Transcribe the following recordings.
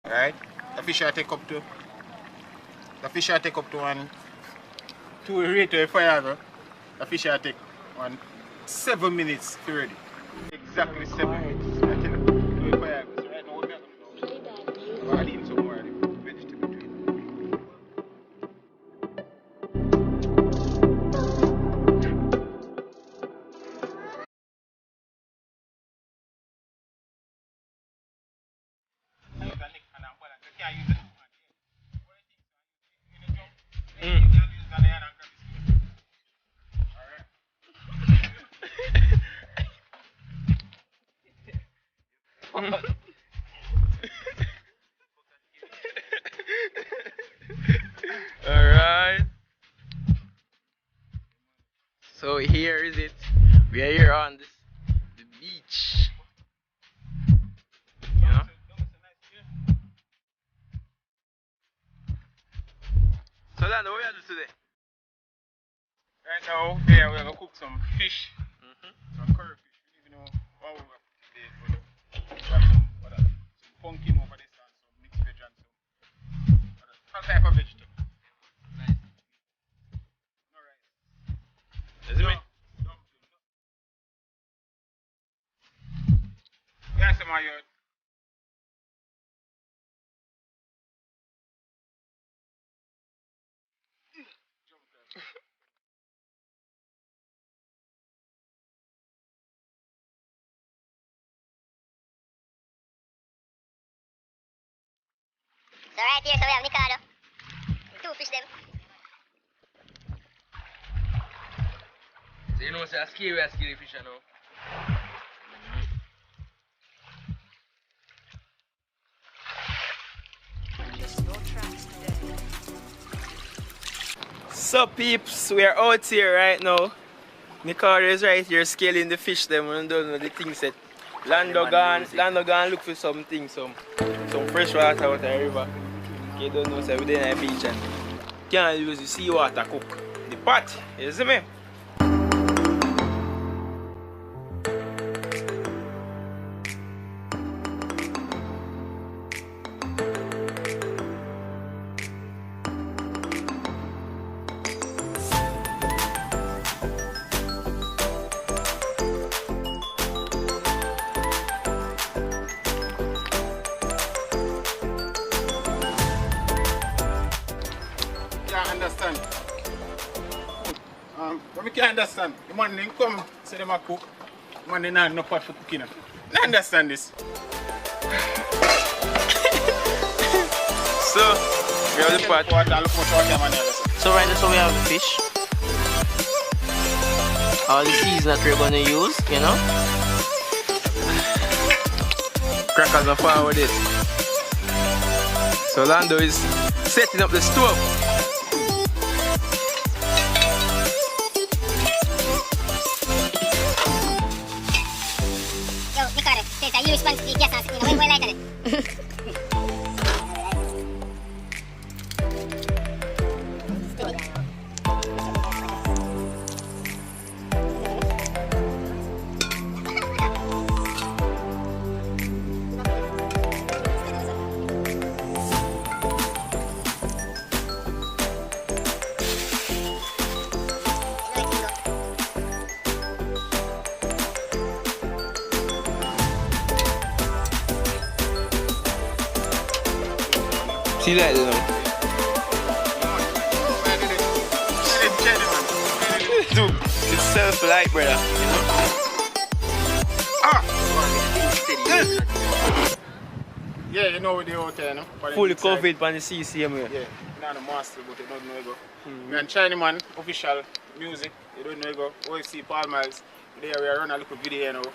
Right? The fish I take up to. The fish I take up to 2 rate of fire. The fish I take 7 minutes to ready. Exactly 7 minutes. I tell you, do fire. So right now what we are going to do. We're adding some more vegetable to it. Alright. So here is it. We are here on the beach. You know? So Lando, what are you doing today? Right now, here we're going to cook some fish. Some curry fish. We don't even know what we're going to put today, but we have some pumpkin over this and some mixed veg and some all type of vegetable. Nice. No rice. Is it me? Dumpling. Yeah, some of your So right here, so we have Mikado. 2 fish them. So you know, say a scary fish, you know. So peeps, we are out here right now. Mikado is right here scaling the fish them and don't know the things that Lando gone look for something, some fresh water out of the river. You don't know, so we there on the beach and can't use the seawater cook the pot, you see me? understand. But I can't understand. The man then come say them a cook. The man then not no pot for cooking. I understand this. So we have the pot. So right now, so we have the fish. All the season that we're gonna use, you know. Crackers are far with it. So Lando is setting up the stove. Yo, Mikado, since you respond to the gas and you know, when lighter it. See that, you know? Dude, it's self-light, brother. You know? Yeah, you know with the hotel, no? Fully covered on the CCM here. Yeah, not a master, but you don't know you go. Me and China man, official music, you don't know you go. OFC Paul Miles, there we are run a little video, you know.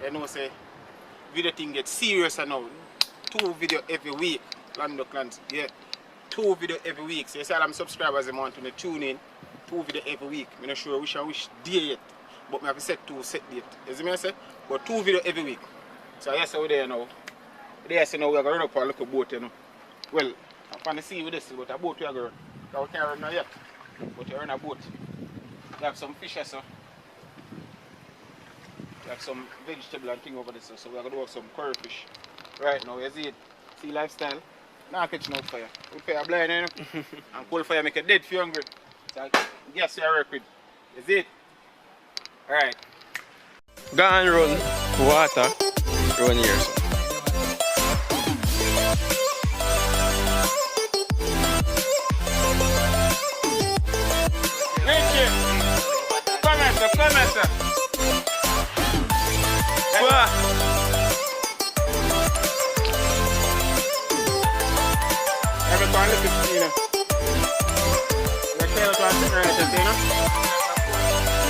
You know, say, video thing gets serious now. 2 video every week. Lando Clans, yeah. 2 video every week. So you see all them subscribers they want to tune in. 2 video every week. I'm not sure which day yet. But I have to set 2 set date. You see me I say? But 2 video every week. So yes, we're there now. There so now we're gonna run up a little boat, you know. Well, I'm gonna see with this, but a boat we are going to run. We can't run now yet. But we run a boat. We have some fish so. We have some vegetable and thing over there, so we're gonna do some curry fish. Right now, you see it. sea lifestyle. Now catch no fire. Wood fire blind, you know? And coal fire make you dead if you're hungry. So gas you work with. Is it? Alright. Go and run water. Run here. So. Richie! Come here, sir. Come here, sir. Everyone look at you, know. Like tail to us, right, you know?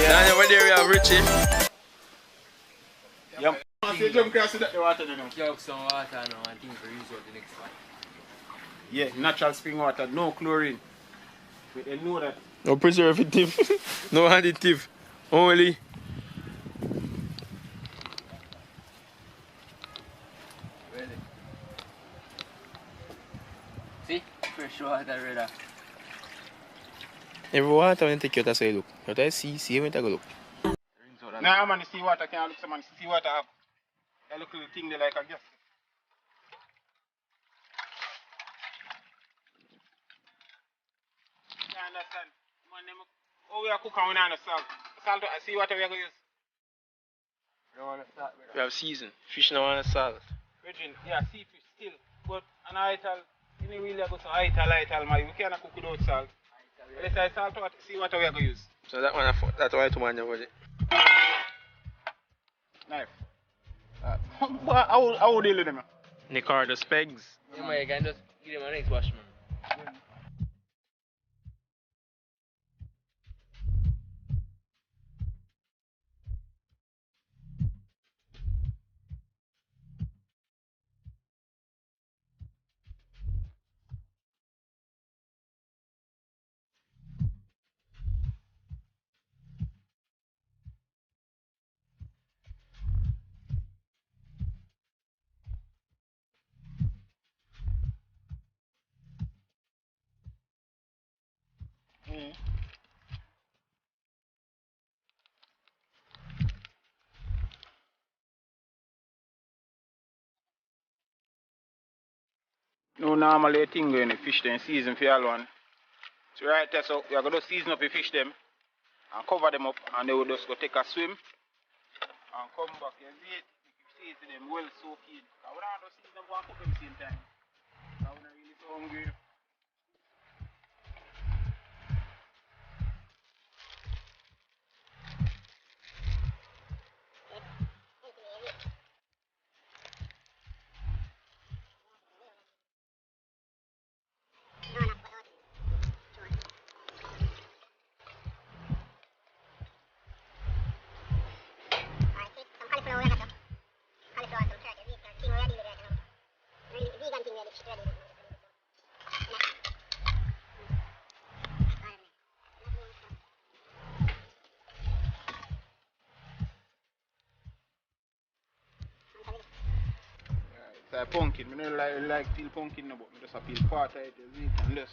Yeah. Down over there we have Richie. Yep. You jump across the water, you know? Jog some water now and things for use out the next one. Yeah, natural spring water, no chlorine. But they know that. No preservative. No additive. Only. Really? See? Fresh water, brother. Every water when you take you to say look. You have to see when you go look. Nah, man, the sea water can't look so man. Sea water have a little thing they like, I guess. You understand? Man, them, oh, we are cooking with the salt. Salt, sea water we are going to use. You want to start with We have season. Fish now and salt. Virgin, yeah, seafish still. But an ital, you know, really go to ital, man. We cannot cook without salt. Let's say salt water, sea water we are going to use. So that one, that's why to man over there. Knife. How would you deal with them? Nicardo spegs. Yeah, man, you can just give them a next wash, man. No, normally a thing when you fish them season for all one. So right there, so you're going to season up your fish them and cover them up and they will just go take a swim and come back. You see it, you season them well soaked in. I would not season them and cook them same time. I would not really so hungry. It's like pumpkin. I don't like peel pumpkin, no, but I just peel part of it, you see, and this.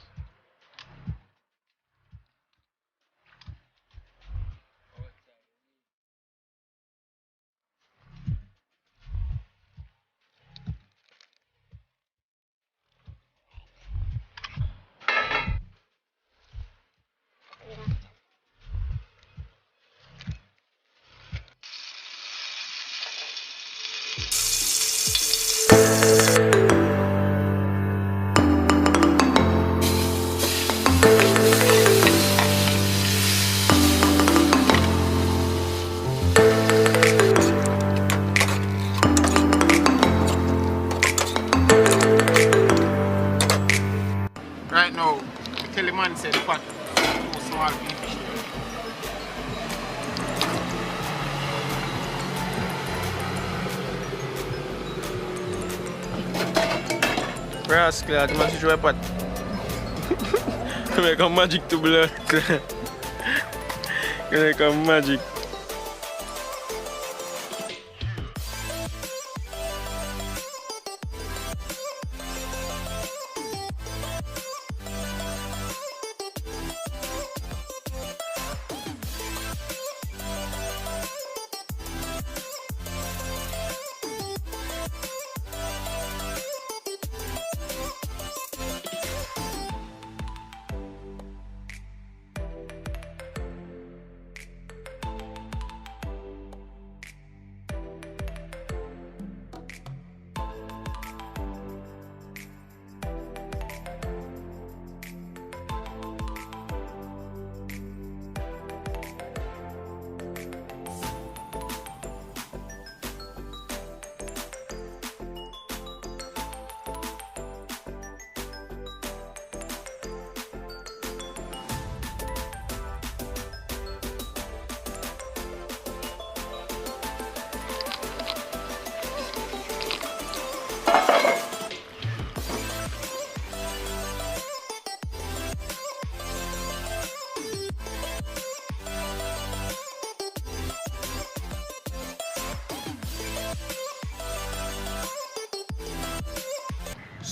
Right now, I tell the man said the pot too small for the fish. Rascal, tu m'as joué pas. Make a magic to blood. Make a magic.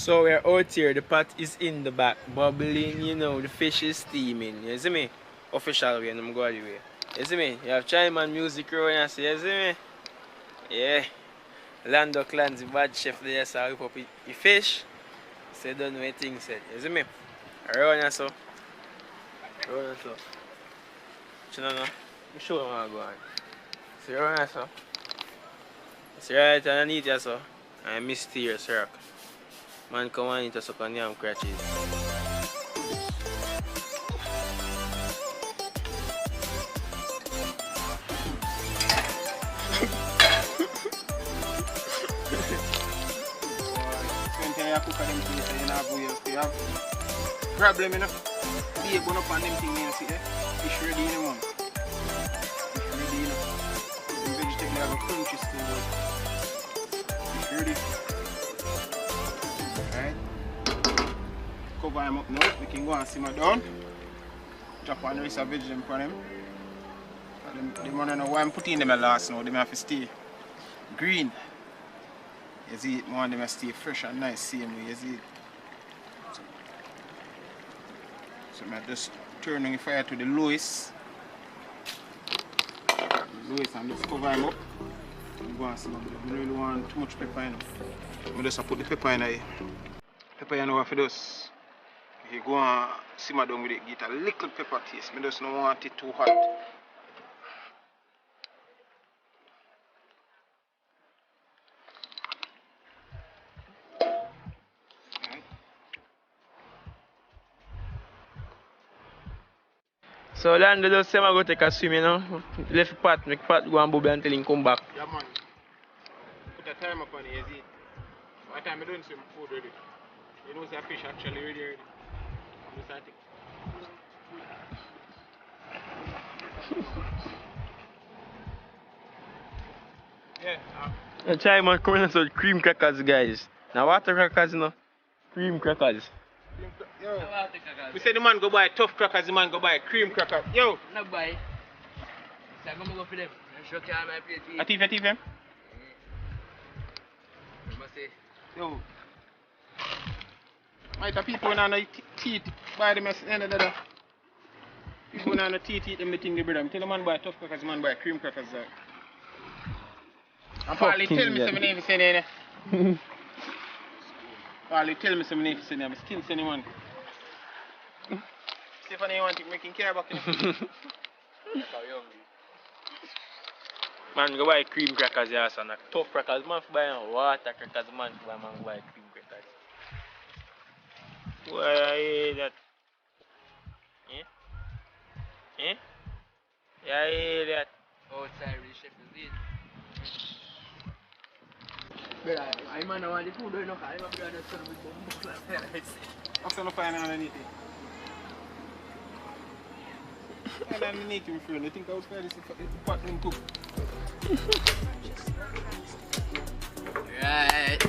So we're out here, the pot is in the back, bubbling, you know, the fish is steaming, you see me? Official way, and I'm going away. You see me? You have Chinaman music around here, so you see me? Yeah. Lando Clans, the bad chef there, so I whip up the fish. So you don't know what things said, you see me? Around here, so. Around here, so. You know, I'm sure I'm going. See around here, so. See right underneath here, so. And mysterious rock. Man come on into suck on yam crutches. Problem enough. Be going up on them things, you see, eh? Fish ready in the man. Fish ready, you know. The vegetable have a crunchy still. Fish ready. Alright. Cover him up now. We can go and simmer down. Drop on the rest of vegetable for them. The man don't know why I'm putting them last now. They have to stay green. You see, I want them to stay fresh and nice, same way. You see. So I just turning the fire to the lowest. And just cover them up. Go and see. I don't really want too much pepper in. I just put the pepper in there. Pepper in over for this. If you go and simmer down with it, get a little pepper taste. I just don't want it too hot. So Lando just say I go take a swim, you know. Left the pot, make pot go and bubble until he come back. Yeah man. Put a time up on it, you see. By the time I don't swim, food ready. You know the fish actually ready. I'm just starting. The Chinaman coming out with cream crackers, guys. Now water crackers, you know. Cream crackers. Yo, we say the man go buy tough crackers, the man go buy cream crackers. Yo! No buy. So I'm going to go for them. I'm sure I might play it. A thief, them? I must say. Yo. Might have people in the teeth buy them as end of the day. People in the teeth eat them the thing they bread. Tell the man buy tough crackers, the man buy cream crackers. And Paulie tell me something if you say there. Paulie tell me something if you say there. I'm still saying one. Stephanie, you want to make him care about it? Man go buy cream crackers, yeah, son. Like tough crackers, man buy water crackers, man buy cream crackers. Why I hear that? Eh? Yeah, I hear that. Outside the chef is it. But I man I want the food, I'm not going to serve with them. What's the fire underneath it? And underneath my friend, I think outside is the pot room cook. Right.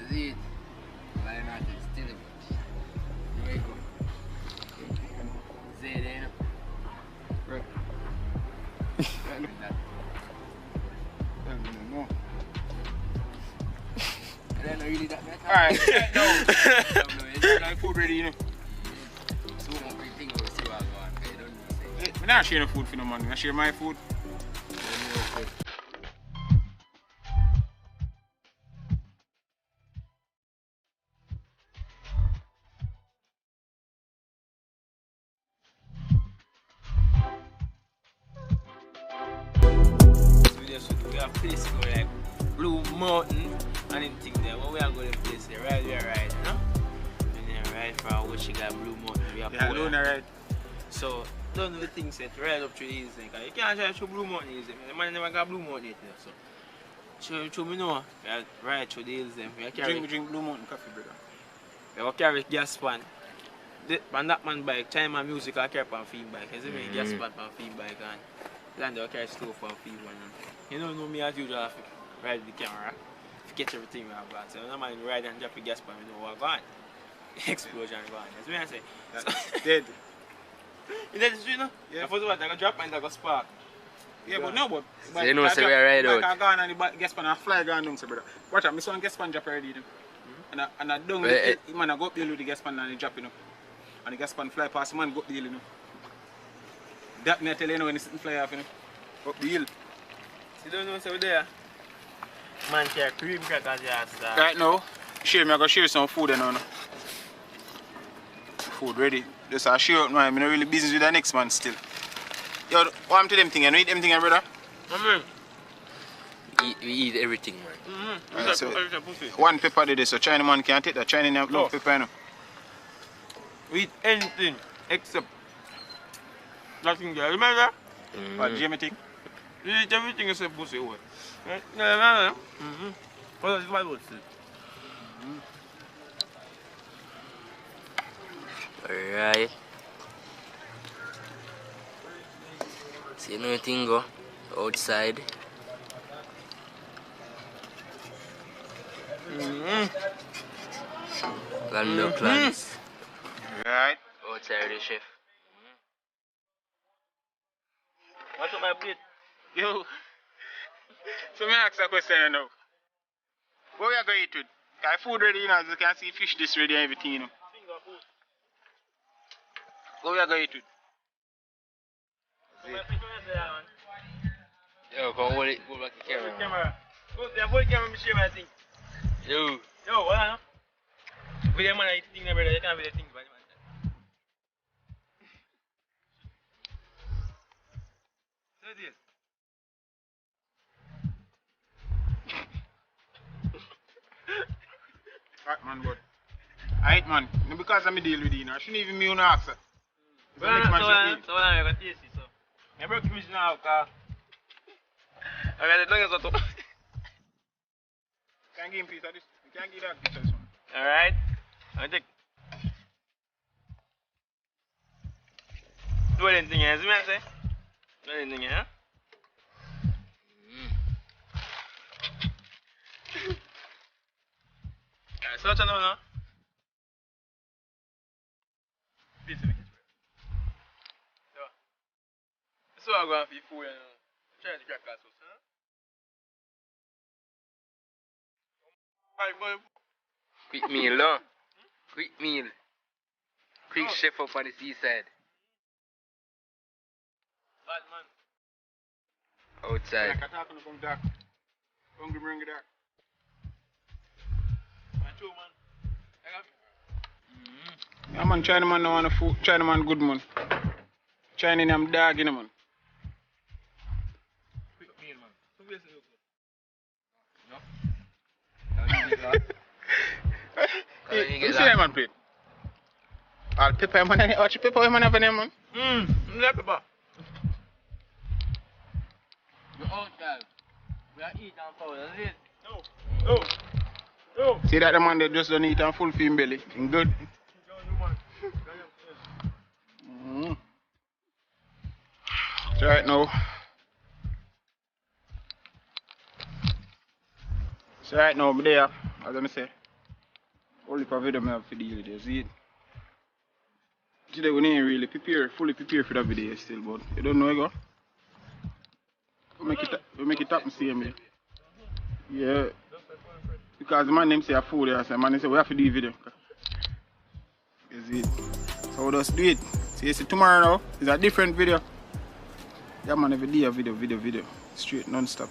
Is it? Why not? It's still a bit. Here we go. Say it, ain't it? Right. Right, look. No. I don't know really that much. Alright, no. Like food ready, you know. So I'm going to think we'll see what's going on. I don't know. I'm not sharing food for no man. I share my food. We have place to go like Blue Mountain and anything there. What we are going to place there? Right there, right, you know? And then right for what she got Blue Mountain. We have Yeah, don't right. So don't do the things that right up to the hills. Because you can't try to Blue Mountain easy. The man never got Blue Mountain yet. So show me know. Right through the hills. We carry Drink Blue Mountain coffee, brother. we carry gas pan. On that man bike, Chinaman music I carry on feed bike. You see me? Gas pan on feed bike and land I carry stove on feed one. You don't know me as usual, I have to ride the camera to catch everything we have got. So no man ride and drop the gas pan, we know what's going on. Explosion going on. That's what I say. So, dead. You know, you know? Yeah. The first one, I go drop and I go spark. Yeah, but no, but So you know, say we are right out. I gone and the gas pan and fly gone down, so brother. Watch out, me saw gas pan drop already. You know? And I down the man I go up the hill with the gas pan and he drop, you know. And the gas pan fly past the man go up the hill, you know. That me I tell you, when it's fly off, you know. Up the hill. You don't know what's over there? Man, share cream crackers, yes. Right now, share me, I go share some food and all. Food ready. Just I share out, man. I'm not really busy with the next man still. Yo, what I'm to them thing? You eat them thing, brother? We eat everything, man. Right, so one pepper did this, so China man can't take that. China have no pepper, you know. We eat anything except that thing there. Remember? What, Jamie thing? We eat everything except pussy. What? No. What is my word? Alright. See nothing go outside. Lando clans. Right. Outside the chef. What's on my plate? Yo. So me ask a question now. What we are going to eat with? Got food ready, you know, as you can see fish this ready and everything, you know. What we are going to eat with? Yo, come hold it, hold back the camera. Camera. Go there, hold the camera, me share my thing. Yo. Yo, what on? With the man I think, brother, you can't be the thing, but man. So this. Alright, man, but. Alright, man. Because I'm deal with you, I shouldn't even me on answer. So what I'm going to taste it, so. I broke the mission now, because I got the tongue as well. Can't give him piece of this. You can't give that piece of this one. Alright. I'll take. Do anything, as you say? Do anything, yeah? Alright, so what's another now? Piece of it. So I'm going to feed food and try to crack us, huh? Quick meal, no? Quick meal. Quick chef up on the seaside. Bad man. Outside. Like I talk on the come dark. Hungry bring it dark. Man, true, man. Yeah, man, China man no want the food. China man good, man. China in am dog, you know, man. Quick meal, man. So where's the You see that man plate? All pepper man, watch the pepper man have in there, man. Like pepper. You're outside. We are eating powder, is it? No. See that the man that just don't eat and full feed belly. Good. So right now. So right now, I'm there, as I say. Only for video I have to deal with it, see it? Today we ain't really fully prepared for that video still, but you don't know I go. We make it happen same way. Yeah. Because the man them say a food there, so man they say we have to do a video. You see it? So we just do it. So you see tomorrow now is a different video. Yeah man, every day a video. Straight non-stop.